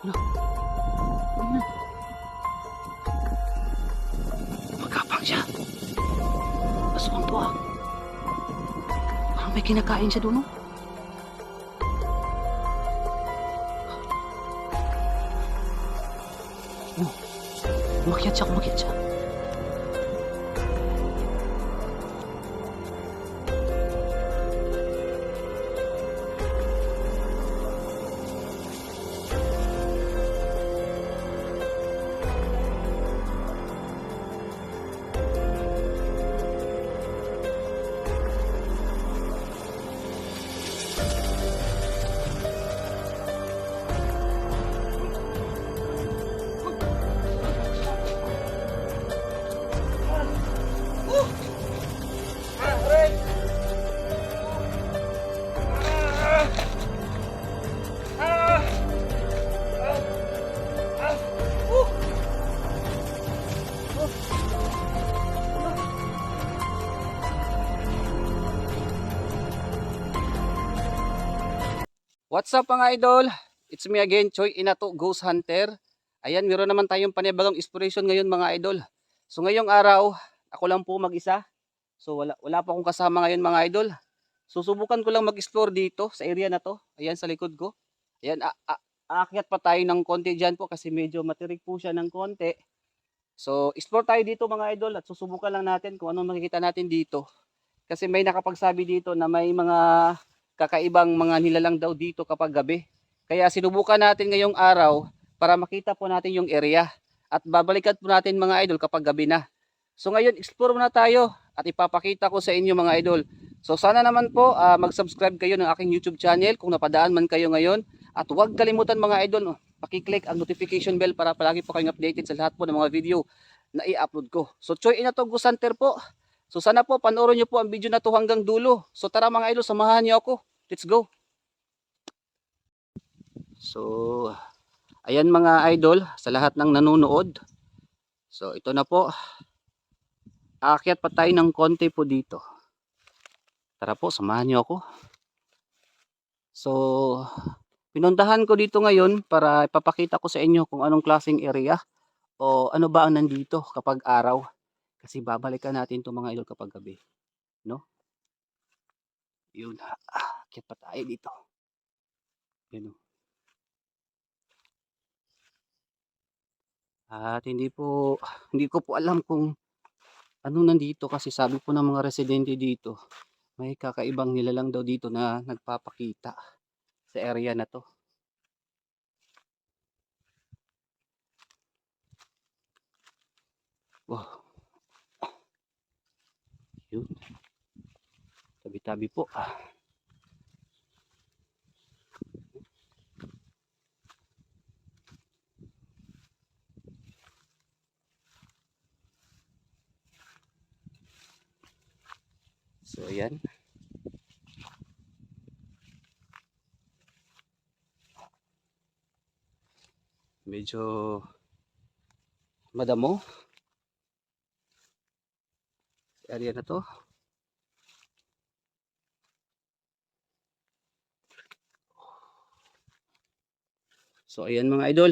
Ano? Ano yan? Magkapang siya. Aswang to ah. Parang may kinakain siya doon, no? Oh, umakyat siya, umakyat siya. What's up mga idol? It's me again, Choi Inato, Ghost Hunter. Ayan, meron naman tayong panibagong inspiration ngayon mga idol. So ngayong araw, ako lang po mag-isa. So wala pa akong kasama ngayon mga idol. Susubukan ko lang mag-explore dito sa area na to. Ayan sa likod ko. Ayan, aakyat pa tayo ng konti dyan po kasi medyo matirik po siya ng konti. So explore tayo dito mga idol at susubukan lang natin kung anong makikita natin dito. Kasi may nakapagsabi dito na may mga kakaibang mga nilalang daw dito kapag gabi. Kaya sinubukan natin ngayong araw para makita po natin yung area. At babalikan po natin mga idol kapag gabi na. So ngayon explore muna tayo at ipapakita ko sa inyo mga idol. So sana naman po mag-subscribe kayo ng aking YouTube channel kung napadaan man kayo ngayon. At huwag kalimutan mga idol, paki-click ang notification bell para palagi po kayong updated sa lahat po ng mga video na i-upload ko. So Choi Inato, Ghost Hunter po. So sana po panoorin nyo po ang video na to hanggang dulo. So tara mga idol, samahan niyo ako. Let's go. So ayan mga idol, sa lahat ng nanonood. So ito na po. Aakyat pa tayo ng konti po dito. Tara po, samahan niyo ako. So pinuntahan ko dito ngayon para ipapakita ko sa inyo kung anong klaseng area o ano ba ang nandito kapag araw. Kasi babalikan natin itong mga idol kapag gabi. No? Yun. Aakyat pa tayo dito. Yun. At hindi ko po alam kung anong nandito kasi sabi po ng mga residente dito, may kakaibang nilalang daw dito na nagpapakita sa area na to. Wow. Yun. Tabi-tabi po. So ayan. Medyo madamo area na to. So ayan mga idol,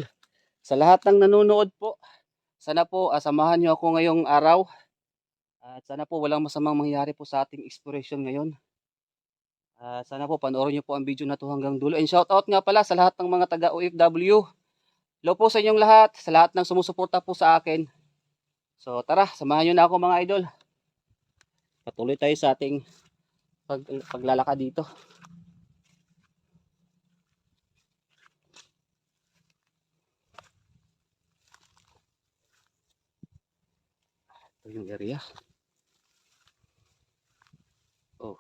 sa lahat ng nanonood po, sana po samahan nyo ako ngayong araw. At sana po walang masamang mangyari po sa ating exploration ngayon. Sana po panoorin nyo po ang video na to hanggang dulo. And shout out nga pala sa lahat ng mga taga OFW. Hello po sa inyong lahat, sa lahat ng sumusuporta po sa akin. So tara, samahan nyo na ako mga idol. Patuloy tayo sa ating paglalakad dito. Ito yung area. Oh.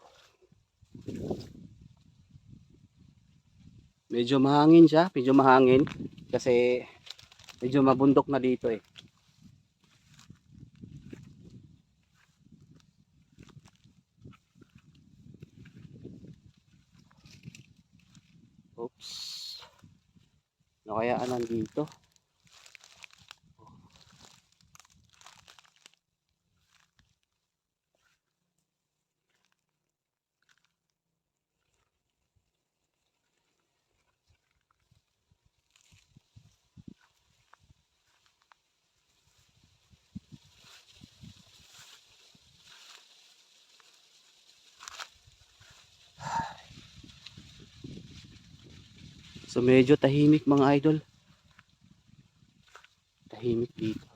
Medyo mahangin siya, medyo mahangin kasi medyo mabundok na dito eh. Oops. Ano kaya nandito? So medyo tahimik mga idol. Tahimik dito.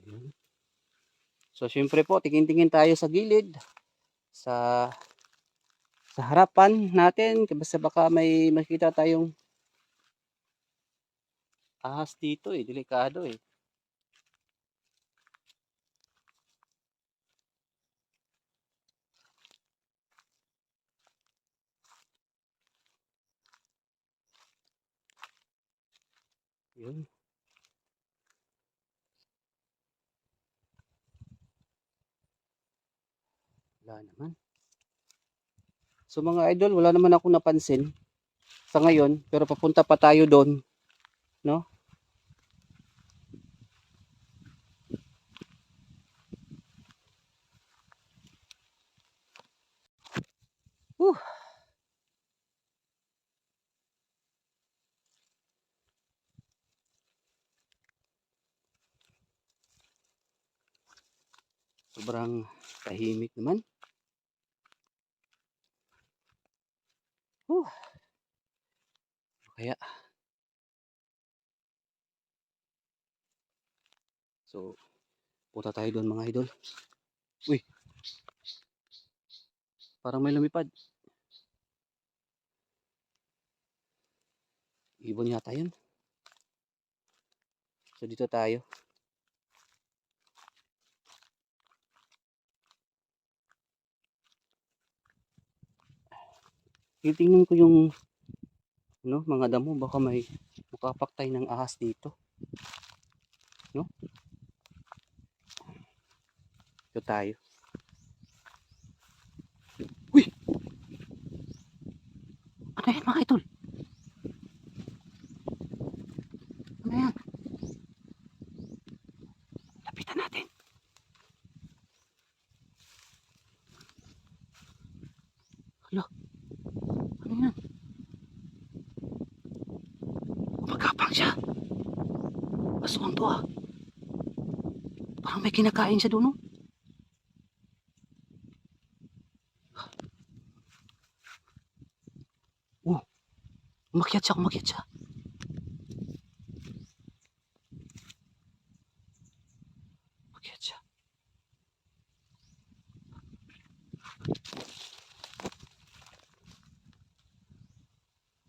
Ayan. So syempre po, tingin-tingin tayo sa gilid, sa harapan natin, basta baka may makita tayong ahas dito eh, delikado eh. Yun. Wala naman. So mga idol, wala naman ako napansin sa ngayon, pero papunta pa tayo doon, no? Whew. Sobrang tahimik naman. Whew. Kaya, so, punta tayo doon mga idol. Uy, parang may lumipad. Ibon yata yun. So dito tayo. Titingnan ko yung mga damo, baka may makapaktay ng ahas dito, no? Dito tayo. Uy! Ano yan mga idol? Ano yan? Lapitan natin. Hala, ano yan? Magkapang siya. Aswang to ah. Parang may kinakain siya doon, no? Oh, umakyat siya, umakyat siya. Umakyat siya.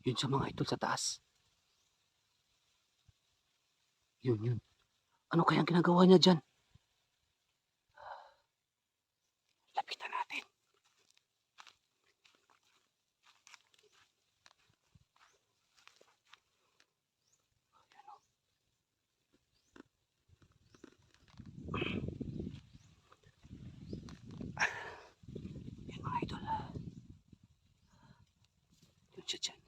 Yun siya mga idol sa taas. Yun, yun. Ano kayang ginagawa niya dyan? Lapitan natin. Yan mga idol. Yun siya dyan.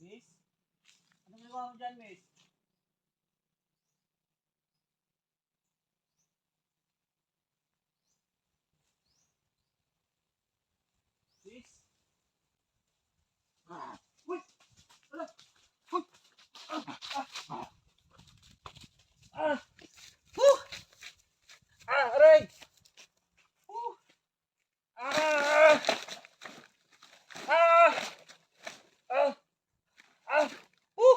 Miss? Anong ginagawa mo dyan, miss? Miss? Ah! Uy! Ala! Uy! Ah! Ah! Woo! Ah! Aray! Woo! Ah! Ah! Ah! Ah! Woo!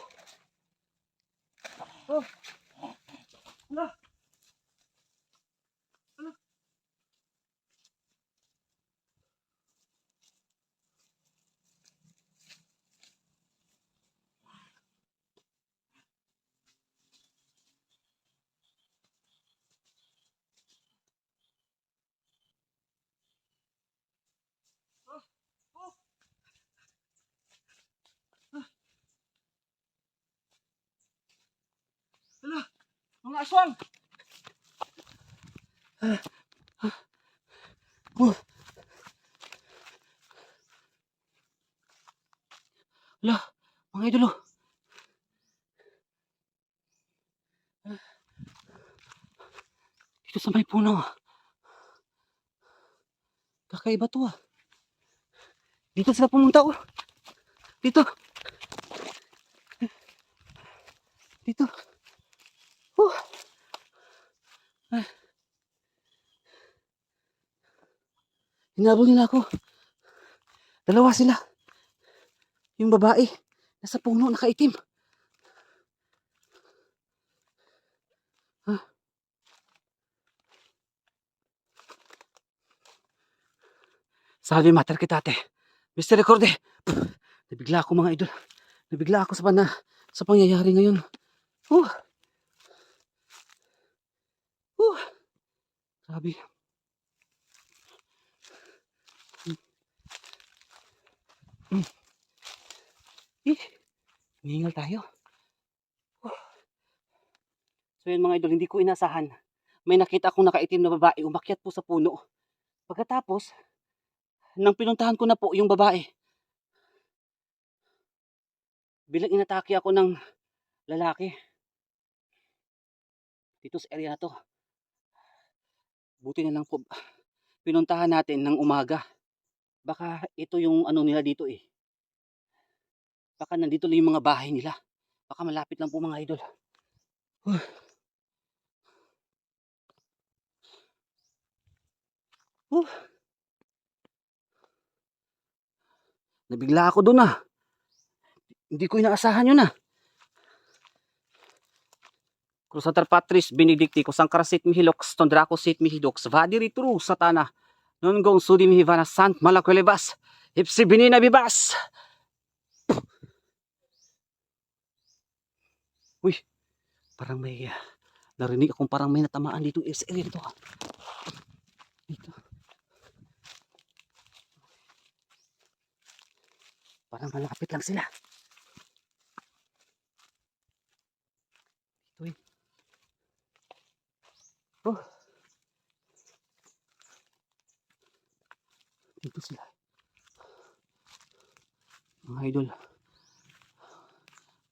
mga aswang! Oh. Ala, mga idol oh. Dito sa may puno. Kakaiba to ah. Dito sila pumunta oh. Dito. Dito. Oh. Hinabol nila ako. Dalawa sila. Yung babae. Nasa puno, nakaitim. Ah. Salve mater kitate. Mr. Recorde. Nabigla ako mga idol. Nabigla ako sa pangyayari ngayon. Sabi. Hihingal tayo. So yun mga idol, hindi ko inasahan. May nakita akong nakaitim na babae, umakyat po sa puno. Pagkatapos, nang pinuntahan ko na po yung babae, bilang inatake ako ng lalaki. Dito sa area na to. Buti na lang po, pinuntahan natin ng umaga. Baka ito yung ano nila dito eh. Baka nandito lang yung mga bahay nila. Baka malapit lang po mga idol. Nabigla ako doon ah. Hindi ko inaasahan yun ah. Crusader Patris Benedicticus Sancrasit Mihilox Tondracosit Mihidox Vadiri Tru Satana Nungong Sudi Mihivana Sant Malakulebas Ipsi Binina Bibas. Uy, parang may narinig akong parang may natamaan dito sa area dito ah. Dito. Parang malapit lang sila. Dito eh. Oh. Dito sila. Mga idol.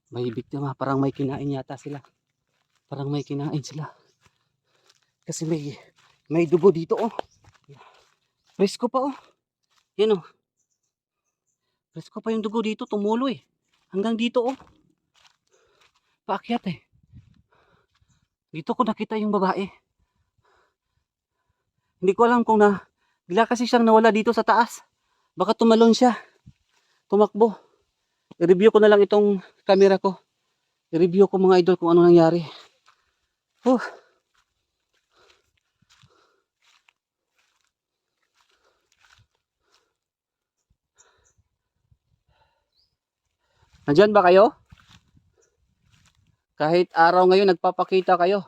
May biktima. Parang may kinain yata sila. Parang may kinain sila. Kasi may dugo dito oh. Presko pa oh. Yan oh. Presko pa yung dugo dito. Tumulo eh. Hanggang dito oh. Paakyat eh. Dito ko nakita yung babae. Hindi ko alam kung bigla kasi siyang nawala dito sa taas. Baka tumalon siya. Tumakbo. I-review ko na lang itong camera ko. I-review ko mga idol kung ano nangyari. Nandyan ba kayo? Kahit araw ngayon nagpapakita kayo.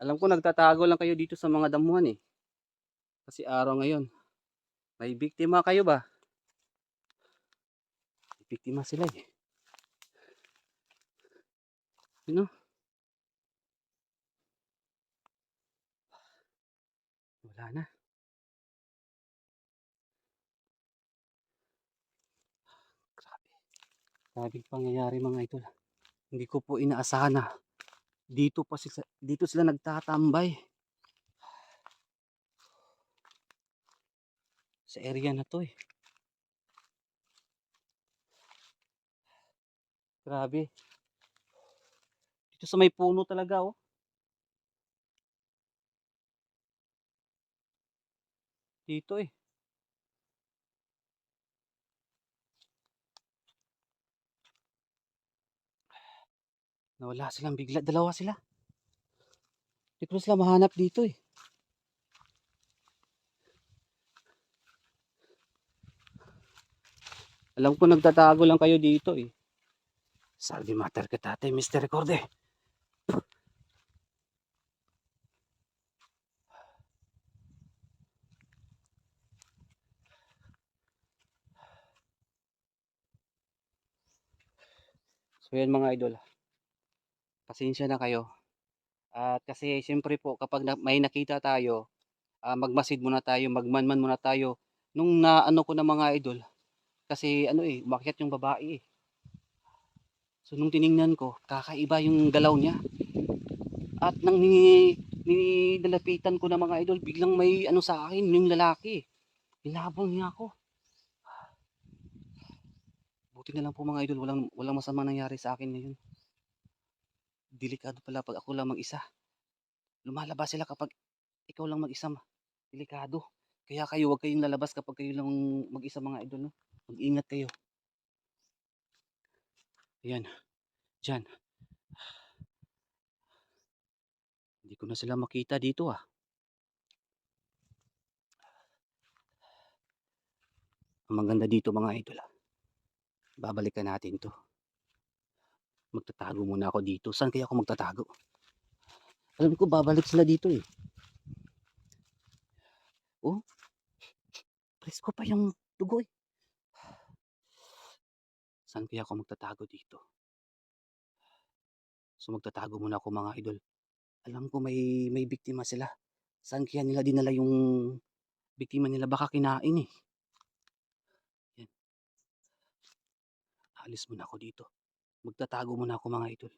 Alam ko nagtatago lang kayo dito sa mga damuhan eh. Kasi araw ngayon. May biktima kayo ba? May biktima sila eh. You know? Wala na. Grabe. Grabing pangyayari mga idol. Hindi ko po inaasahan na dito sila nagtatambay. Sa area na to eh. Grabe. Dito sa may puno talaga oh. Dito eh. Nawala silang bigla. Dalawa sila. Hindi ko sila mahanap dito eh. Alam ko nagtatago lang kayo dito eh. Salve mater kitate, Mr. Recorde. So yan mga idol, pasensya na kayo. At kasi siyempre po kapag may nakita tayo, magmasid muna tayo, magmanman muna tayo. Nung naano ko na mga idol, kasi ano eh, umakyat yung babae eh. So nung tiningnan ko, kakaiba yung galaw niya. At nang nilalapitan ko na mga idol, biglang may ano sa akin, yung lalaki. Hinabol niya ako. Buti na lang po mga idol, walang masama nangyari sa akin ngayon. Delikado pala pag ako lang mag-isa. Lumalabas sila kapag ikaw lang mag-isa. Delikado. Kaya kayo, wag kayong lalabas kapag kayo lang mag-isa mga idol. No? Mag-ingat kayo. Ayan, dyan. Hindi ko na sila makita dito ah. Ang maganda dito mga idol ah. Babalikan natin to. Magtatago muna ako dito. Saan kaya ako magtatago? Alam ko babalik sila dito eh. Oh, presko pa yung dugo eh. Saan kaya ako magtatago dito? So magtatago muna ako mga idol. Alam ko may biktima sila. Saan kaya nila dinala yung biktima nila? Baka kinain eh. Yan. Alis muna ako dito. Magtatago muna ako mga idol.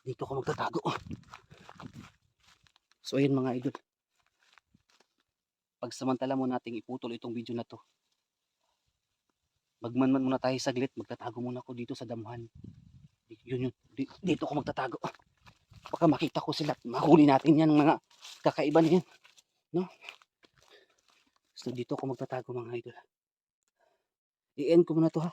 Dito ako magtatago. So ayun mga idol. Pagsamantala mo nating iputol itong video na to. Magmanman muna tayo saglit. Magtatago muna ako dito sa damuhan. Yun. Dito ako magtatago. Baka makita ko sila. Mahuli natin yan mga kakaiba na yan. No? So dito ako magtatago mga idol. I-end ko muna to ha.